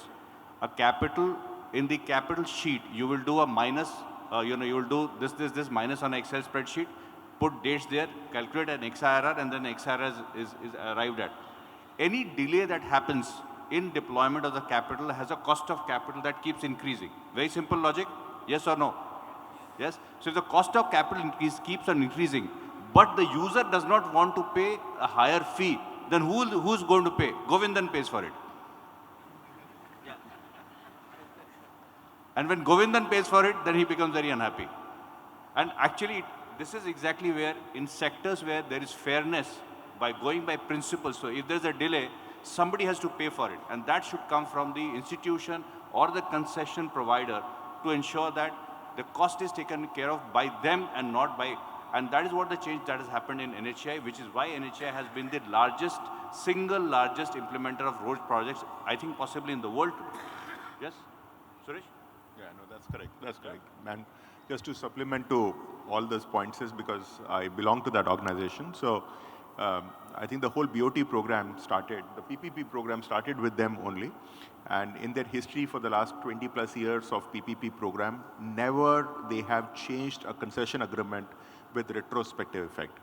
a capital, in the capital sheet, you will do a minus, you will do this minus on an Excel spreadsheet, put dates there, calculate an XIRR, and then XIRR is arrived at. Any delay that happens in deployment of the capital has a cost of capital that keeps increasing. Very simple logic, yes or no? Yes? So if the cost of capital keeps on increasing, but the user does not want to pay a higher fee, then who's going to pay? Govindan pays for it. And when Govindan pays for it, then he becomes very unhappy. And actually, this is exactly where, in sectors where there is fairness, by going by principles, so if there's a delay, somebody has to pay for it. And that should come from the institution or the concession provider to ensure that the cost is taken care of by them and not by, and that is what the change that has happened in NHAI, which is why NHAI has been the single largest implementer of road projects, I think possibly in the world today. Yes? Suresh?
Yeah, no, that's correct. That's correct. And just to supplement to all those points is because I belong to that organization. So I think the whole BOT program started, the PPP program started with them only. And in their history for the last 20 plus years of PPP program, never they have changed a concession agreement with retrospective effect.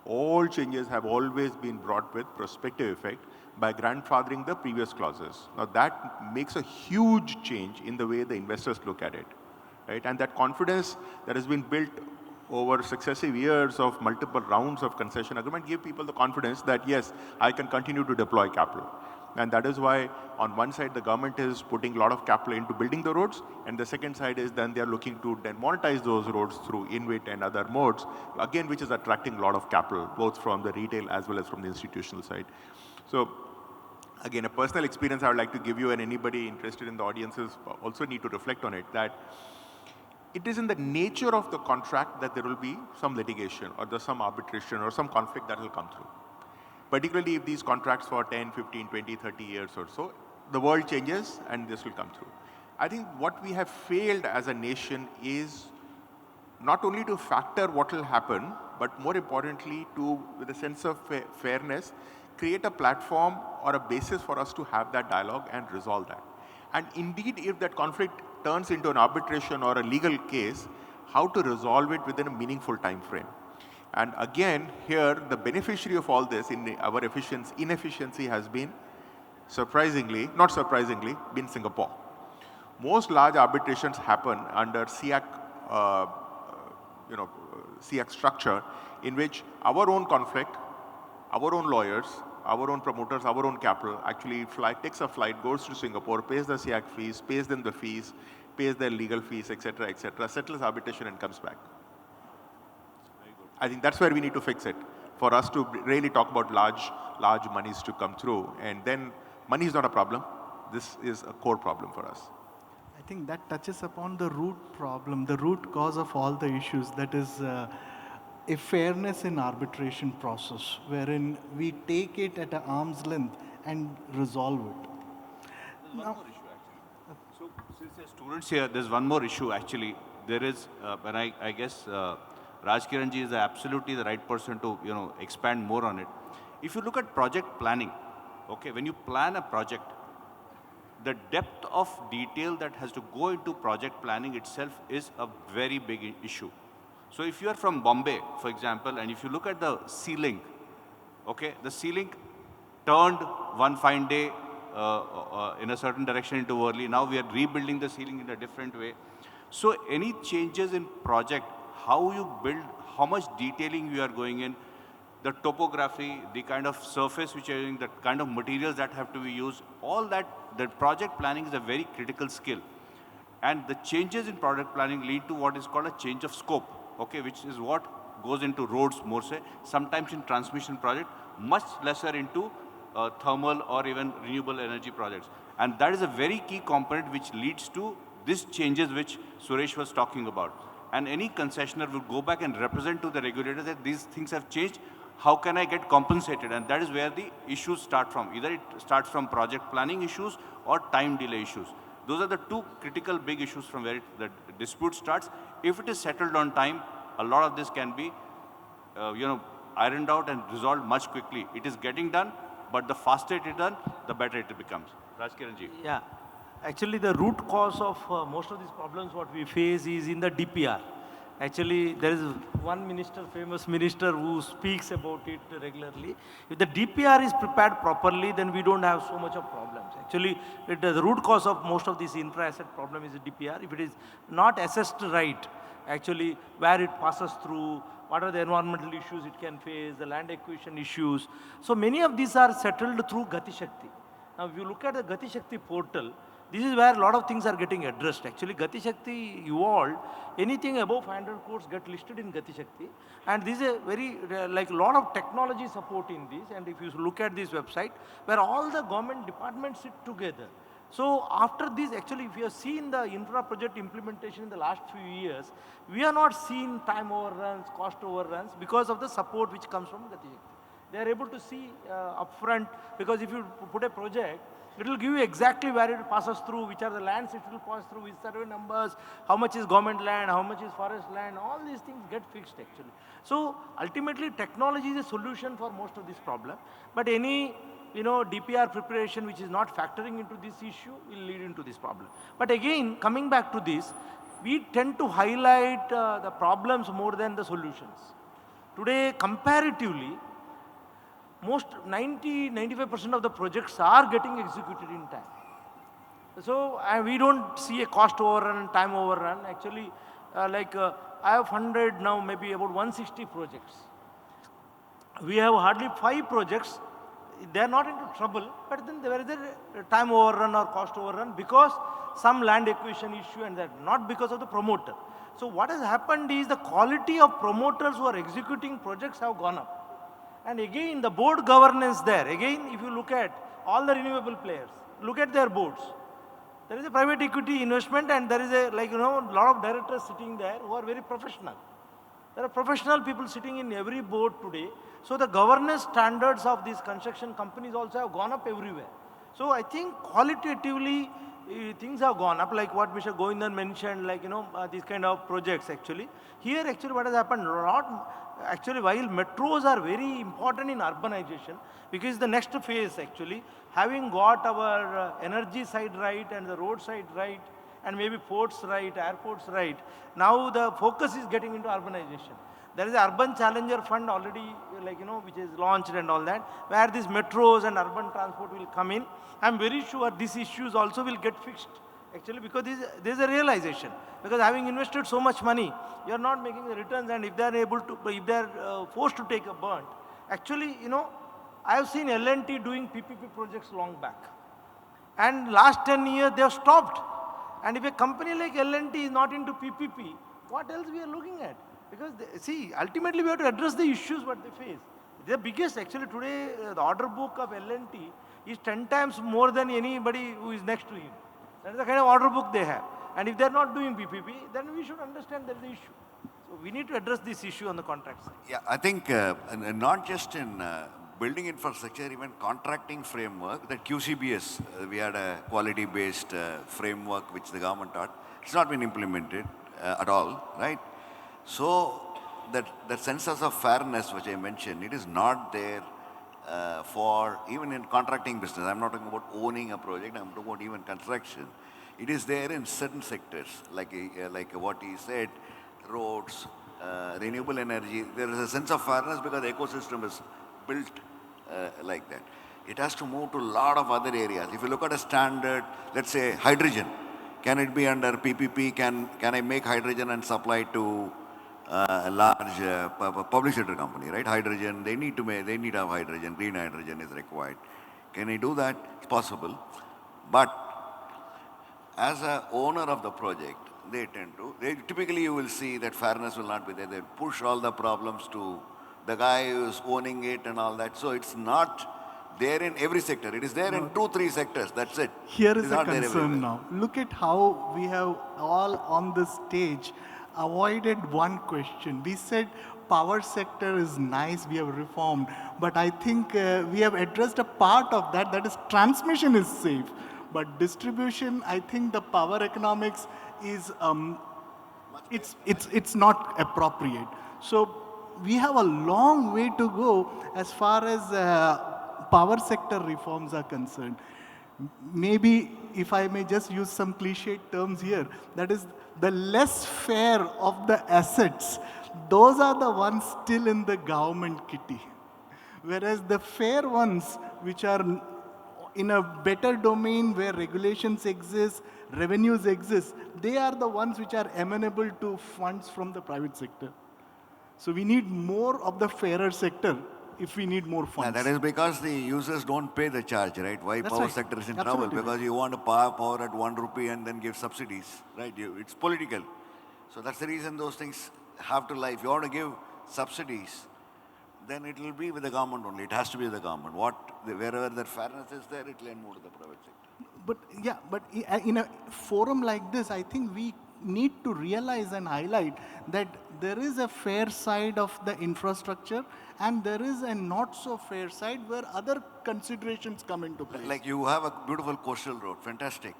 All changes have always been brought with prospective effect by grandfathering the previous clauses. Now that makes a huge change in the way the investors look at it, right? And that confidence that has been built over successive years of multiple rounds of concession agreement give people the confidence that yes, I can continue to deploy capital. And that is why on one side the government is putting a lot of capital into building the roads, and the second side is then they are looking to then monetize those roads through InvIT and other modes, again which is attracting a lot of capital, both from the retail as well as from the institutional side. So again, a personal experience I would like to give you, and anybody interested in the audiences also need to reflect on it, that it is in the nature of the contract that there will be some litigation or there's some arbitration or some conflict that will come through. Particularly if these contracts for 10, 15, 20, 30 years or so, the world changes and this will come through. I think what we have failed as a nation is not only to factor what will happen, but more importantly to, with a sense of fairness, create a platform or a basis for us to have that dialogue and resolve that. And indeed, if that conflict turns into an arbitration or a legal case, how to resolve it within a meaningful time frame. And again, here, the beneficiary of all this in our inefficiency has been, surprisingly, not surprisingly, been Singapore. Most large arbitrations happen under SIAC, SIAC structure, in which our own conflict, our own lawyers, our own promoters, our own capital actually takes a flight, goes to Singapore, pays the SIAC fees, pays them the fees, pays their legal fees, etc., settles arbitration and comes back. I think that's where we need to fix it, for us to really talk about large monies to come through. And then money is not a problem. This is a core problem for us.
I think that touches upon the root problem, the root cause of all the issues. That is a fairness in arbitration process, wherein we take it at an arm's length and resolve it.
There's one more issue actually. So since there's students here, there's one more issue actually. There is, and I guess Rajkiran ji is absolutely the right person to expand more on it. If you look at project planning, okay, when you plan a project, the depth of detail that has to go into project planning itself is a very big issue. So if you are from Bombay, for example, and if you look at the sea link, okay, the sea link turned one fine day in a certain direction into Worli. Now we are rebuilding the sea link in a different way. So any changes in project, how you build, how much detailing you are going in, the topography, the kind of surface which you are using, the kind of materials that have to be used, all that, the project planning is a very critical skill. And the changes in project planning lead to what is called a change of scope, okay, which is what goes into roads more say, sometimes in transmission project, much lesser into thermal or even renewable energy projects. And that is a very key component which leads to these changes which Suresh was talking about. And any concessionaire will go back and represent to the regulator that these things have changed, how can I get compensated? And that is where the issues start from. Either it starts from project planning issues or time delay issues. Those are the two critical big issues from where the dispute starts. If it is settled on time, a lot of this can be ironed out and resolved much quickly. It is getting done, but the faster it is done, the better it becomes. Rajkiran ji.
Yeah. Actually, the root cause of most of these problems what we face is in the DPR. Actually, there is one minister, famous minister, who speaks about it regularly. If the DPR is prepared properly, then we don't have so much of problems. Actually, the root cause of most of this infra-asset problem is the DPR. If it is not assessed right, actually, where it passes through, what are the environmental issues it can face, the land acquisition issues. So many of these are settled through Gati Shakti. Now, if you look at the Gati Shakti portal, this is where a lot of things are getting addressed. Actually, Gati Shakti evolved. Anything above 500 crores get listed in Gati Shakti. And this is a very, like, lot of technology support in this. And if you look at this website, where all the government departments sit together. So after this, actually, if you have seen the infra project implementation in the last few years, we are not seeing time overruns, cost overruns, because of the support which comes from Gati Shakti. They are able to see upfront, because if you put a project, it will give you exactly where it passes through, which are the lands it will pass through, which survey numbers, how much is government land, how much is forest land, all these things get fixed actually. So ultimately technology is a solution for most of this problem, but any DPR preparation which is not factoring into this issue will lead into this problem. But again, coming back to this, we tend to highlight the problems more than the solutions. Today, comparatively, most 90-95% of the projects are getting executed in time. So we don't see a cost overrun, time overrun. Actually, I have funded now maybe about 160 projects. We have hardly 5 projects. They are not into trouble, but then there is a time overrun or cost overrun because some land acquisition issue, and that not because of the promoter. So what has happened is the quality of promoters who are executing projects have gone up. And again, the board governance there, again, if you look at all the renewable players, look at their boards. There is a private equity investment, and there is a, lot of directors sitting there who are very professional. There are professional people sitting in every board today. So the governance standards of these construction companies also have gone up everywhere. So I think qualitatively, things have gone up, like what Mr. Govindan mentioned, like, these kind of projects actually. Here actually what has happened, actually while metros are very important in urbanization, because the next phase actually, having got our energy side right and the road side right, and maybe ports right, airports right, now the focus is getting into urbanization. There is an urban challenger fund already, like, which is launched and all that, where these metros and urban transport will come in. I'm very sure these issues also will get fixed, actually, because there's a realization. Because having invested so much money, you're not making the returns, and if they're able to, if they're forced to take a burn, actually, I have seen L&T doing PPP projects long back. And last 10 years, they have stopped. And if a company like L&T is not into PPP, what else we are looking at? Because, see, ultimately we have to address the issues what they face. The biggest, actually today, the order book of L&T is 10 times more than anybody who is next to him. That is the kind of order book they have. And if they're not doing PPP, then we should understand there is an issue. So we need to address this issue on the contract side.
Yeah, I think not just in building infrastructure, even contracting framework, that QCBS, we had a quality-based framework which the government taught. It's not been implemented at all, right? So that sense of fairness which I mentioned, it is not there for even in contracting business. I'm not talking about owning a project, I'm talking about even construction. It is there in certain sectors, like what he said, roads, renewable energy. There is a sense of fairness because the ecosystem is built like that. It has to move to a lot of other areas. If you look at a standard, let's say hydrogen, can it be under PPP? Can I make hydrogen and supply to a large public sector company, right? Hydrogen, they need to have hydrogen, green hydrogen is required. Can I do that? It's possible. But as an owner of the project, typically you will see that fairness will not be there. They push all the problems to the guy who's owning it and all that. So it's not there in every sector. It is there in 2-3 sectors. That's it.
Here is
It's
a
not there
concern
everywhere.
now. Look at how we have all on this stage avoided one question. We said power sector is nice, we have reformed, but I think we have addressed a part of that, that is transmission is safe. But distribution, I think the power economics is, it's not appropriate. So we have a long way to go as far as power sector reforms are concerned. Maybe if I may just use some cliched terms here, that is the less fair of the assets, those are the ones still in the government kitty. Whereas the fair ones, which are in a better domain where regulations exist, revenues exist, they are the ones which are amenable to funds from the private sector. So we need more of the fairer sector if we need more funds.
Yeah, that is because the users don't pay the charge, right? Why
That's
power
right.
sector is in
Absolutely
trouble? Because you want to power at 1 rupee and then give subsidies, right? It's political. So that's the reason those things have to lie. If you want to give subsidies, then it will be with the government only. It has to be with the government. Wherever the fairness is there, it will move to the private sector.
But yeah, but in a forum like this, I think we need to realize and highlight that there is a fair side of the infrastructure and there is a not so fair side where other considerations come into play.
Like you have a beautiful coastal road, fantastic.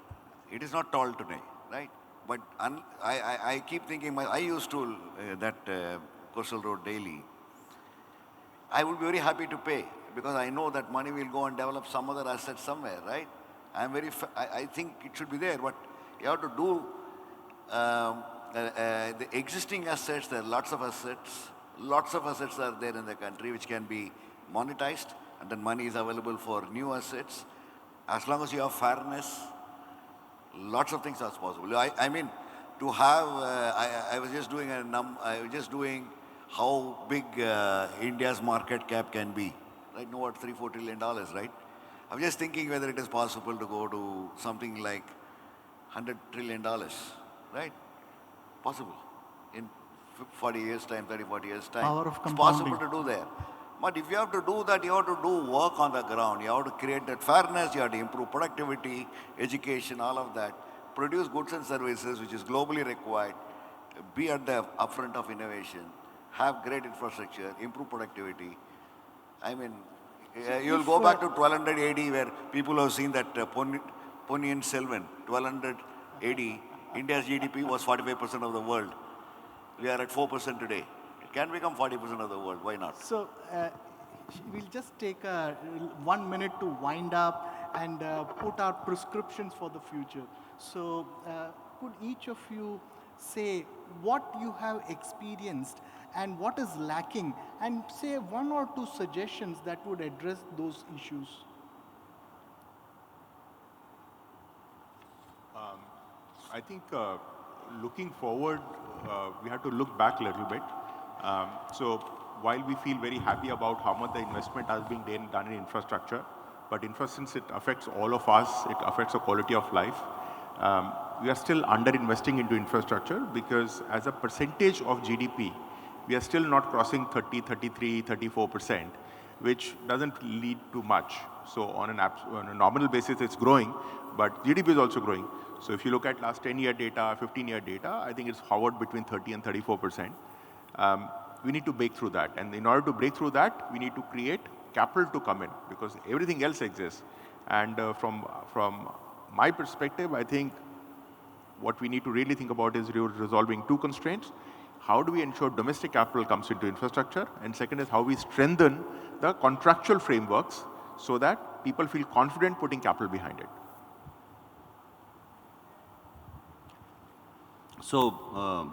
It is not toll today, right? But I keep thinking, I used to that coastal road daily. I would be very happy to pay because I know that money will go and develop some other asset somewhere, right? I think it should be there, but you have to do the existing assets. There are lots of assets. Lots of assets are there in the country which can be monetized, and then money is available for new assets. As long as you have fairness, lots of things are possible. I mean, to have, I was just doing I was just doing how big India's market cap can be. Right now, what, $3-4 trillion, right? I'm just thinking whether it is possible to go to something like $100 trillion, right? Possible. In 40 years' time, 30, 40 years' time.
Power of
it's possible
compounding.
to do that. But if you have to do that, you have to do work on the ground. You have to create that fairness, you have to improve productivity, education, all of that. Produce goods and services which is globally required. Be at the upfront of innovation. Have great infrastructure, improve productivity. I mean, you'll go back to 1200 AD where people have seen that Ponniyin Selvan, 1200 AD, India's GDP was 45% of the world. We are at 4% today. It can become 40% of the world. Why not?
So we'll just take 1 minute to wind up and put out prescriptions for the future. So could each of you say what you have experienced and what is lacking, and say 1 or 2 suggestions that would address those issues?
I think looking forward, we have to look back a little bit. So while we feel very happy about how much the investment has been done in infrastructure, but since it affects all of us, it affects the quality of life. We are still under-investing into infrastructure because as a percentage of GDP, we are still not crossing 30, 33, 34%, which doesn't lead to much. So on a nominal basis, it's growing, but GDP is also growing. So if you look at last 10-year data, 15-year data, I think it's hovered between 30 and 34%. We need to break through that. And in order to break through that, we need to create capital to come in because everything else exists. And from my perspective, I think what we need to really think about is resolving 2 constraints. How do we ensure domestic capital comes into infrastructure? And second is how we strengthen the contractual frameworks so that people feel confident putting capital behind it.
So,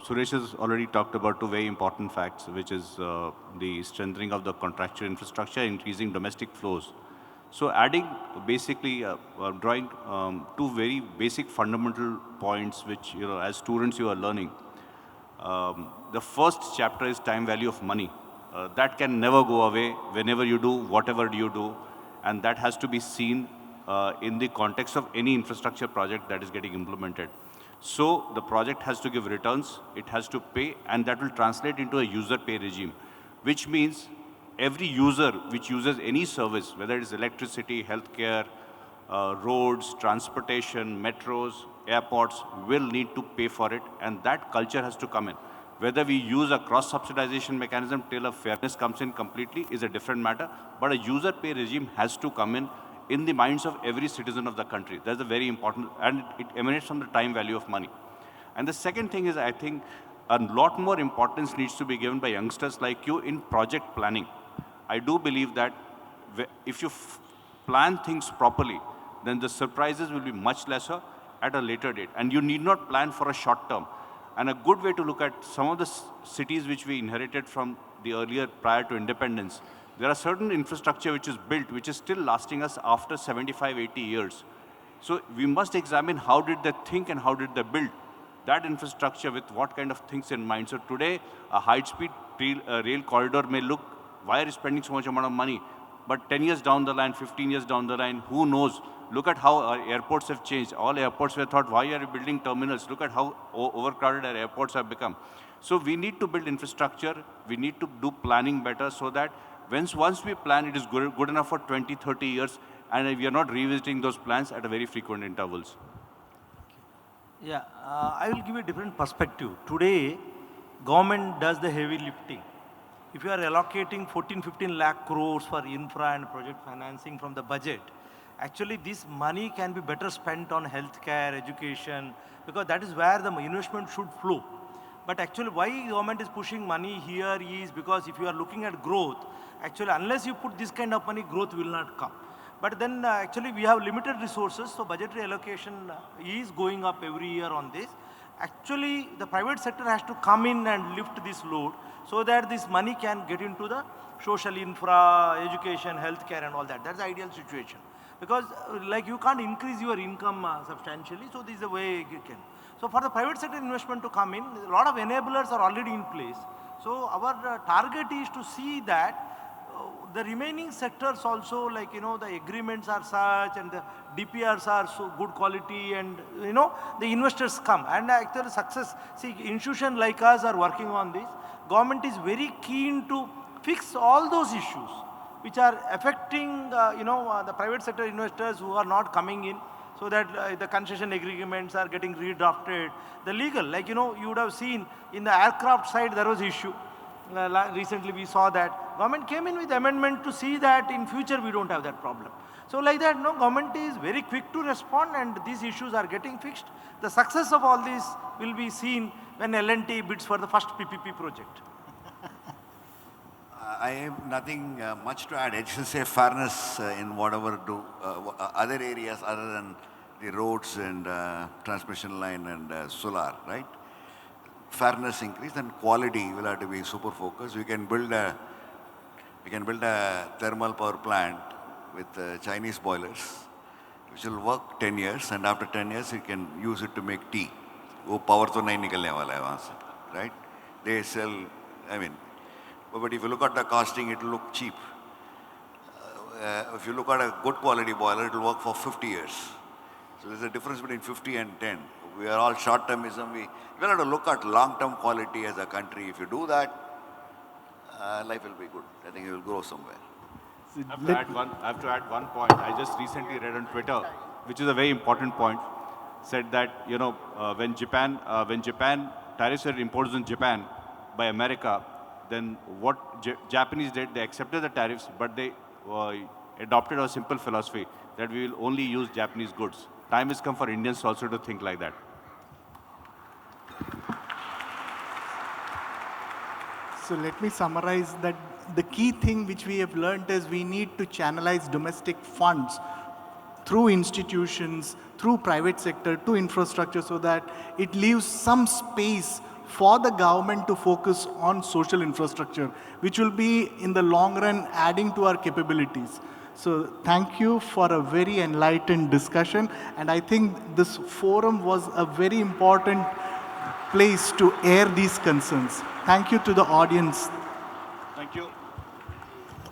Suresh has already talked about 2 very important facts, which is the strengthening of the contractual infrastructure, increasing domestic flows. So, adding basically, drawing 2 very basic fundamental points, which, as students you are learning. The first chapter is time value of money. That can never go away whenever you do, whatever you do, and that has to be seen in the context of any infrastructure project that is getting implemented. So the project has to give returns, it has to pay, and that will translate into a user pay regime, which means every user which uses any service, whether it is electricity, healthcare, roads, transportation, metros, airports, will need to pay for it, and that culture has to come in. Whether we use a cross-subsidization mechanism till a fairness comes in completely is a different matter, but a user pay regime has to come in the minds of every citizen of the country. That's a very important, and it emanates from the time value of money. And the second thing is, I think, a lot more importance needs to be given by youngsters like you in project planning. I do believe that if you plan things properly, then the surprises will be much lesser at a later date. And you need not plan for a short term. And a good way to look at some of the cities which we inherited from the earlier, prior to independence, there are certain infrastructure which is built, which is still lasting us after 75, 80 years. So we must examine how did they think and how did they build that infrastructure with what kind of things in mind. So today, a high-speed rail corridor may look, why are you spending so much amount of money? But 10 years down the line, 15 years down the line, who knows? Look at how our airports have changed. All airports were thought, why are you building terminals? Look at how overcrowded our airports have become. So we need to build infrastructure. We need to do planning better so that once we plan, it is good enough for 20, 30 years, and we are not revisiting those plans at a very frequent intervals.
Yeah, I will give a different perspective. Today, government does the heavy lifting. If you are allocating 14, 15 lakh crores for infra and project financing from the budget, actually this money can be better spent on healthcare, education, because that is where the investment should flow. But actually why government is pushing money here is because if you are looking at growth, actually unless you put this kind of money, growth will not come. But then actually we have limited resources, so budgetary allocation is going up every year on this. Actually the private sector has to come in and lift this load so that this money can get into the social infra, education, healthcare and all that. That's the ideal situation. Because like you can't increase your income substantially, so this is the way you can. So for the private sector investment to come in, a lot of enablers are already in place. So our target is to see that the remaining sectors also, like, the agreements are such and the DPRs are so good quality and, the investors come. And actually success, see, institutions like us are working on this. Government is very keen to fix all those issues which are affecting, the private sector investors who are not coming in, so that the concession agreements are getting redrafted. The legal, like, you would have seen in the aircraft side there was issue. Recently we saw that government came in with amendment to see that in future we don't have that problem. So like that, no, government is very quick to respond and these issues are getting fixed. The success of all this will be seen when L&T bids for the first PPP project.
I have nothing much to add. I just say fairness in whatever other areas other than the roads and transmission line and solar, right? Fairness increase and quality will have to be super focused. We can build a thermal power plant with Chinese boilers, which will work 10 years, and after 10 years you can use it to make tea. वो power तो नहीं निकलने वाला है वहाँ से, right? They sell, I mean, but if you look at the costing, it will look cheap. If you look at a good quality boiler, it will work for 50 years. So there's a difference between 50 and 10. We are all short-termism. We have to look at long-term quality as a country. If you do that, life will be good. I think it will grow somewhere.
I have to add one point. I just recently read on Twitter, which is a very important point, said that, you know, when Japan tariffs were imposed on Japan by America, then what Japanese did, they accepted the tariffs, but they adopted a simple philosophy that we will only use Japanese goods. Time has come for Indians also to think like that.
So let me summarize that the key thing which we have learned is we need to channelize domestic funds through institutions, through private sector, to infrastructure, so that it leaves some space for the government to focus on social infrastructure, which will be in the long run adding to our capabilities. So thank you for a very enlightened discussion, and I think this forum was a very important place to air these concerns. Thank you to the audience.
Thank you.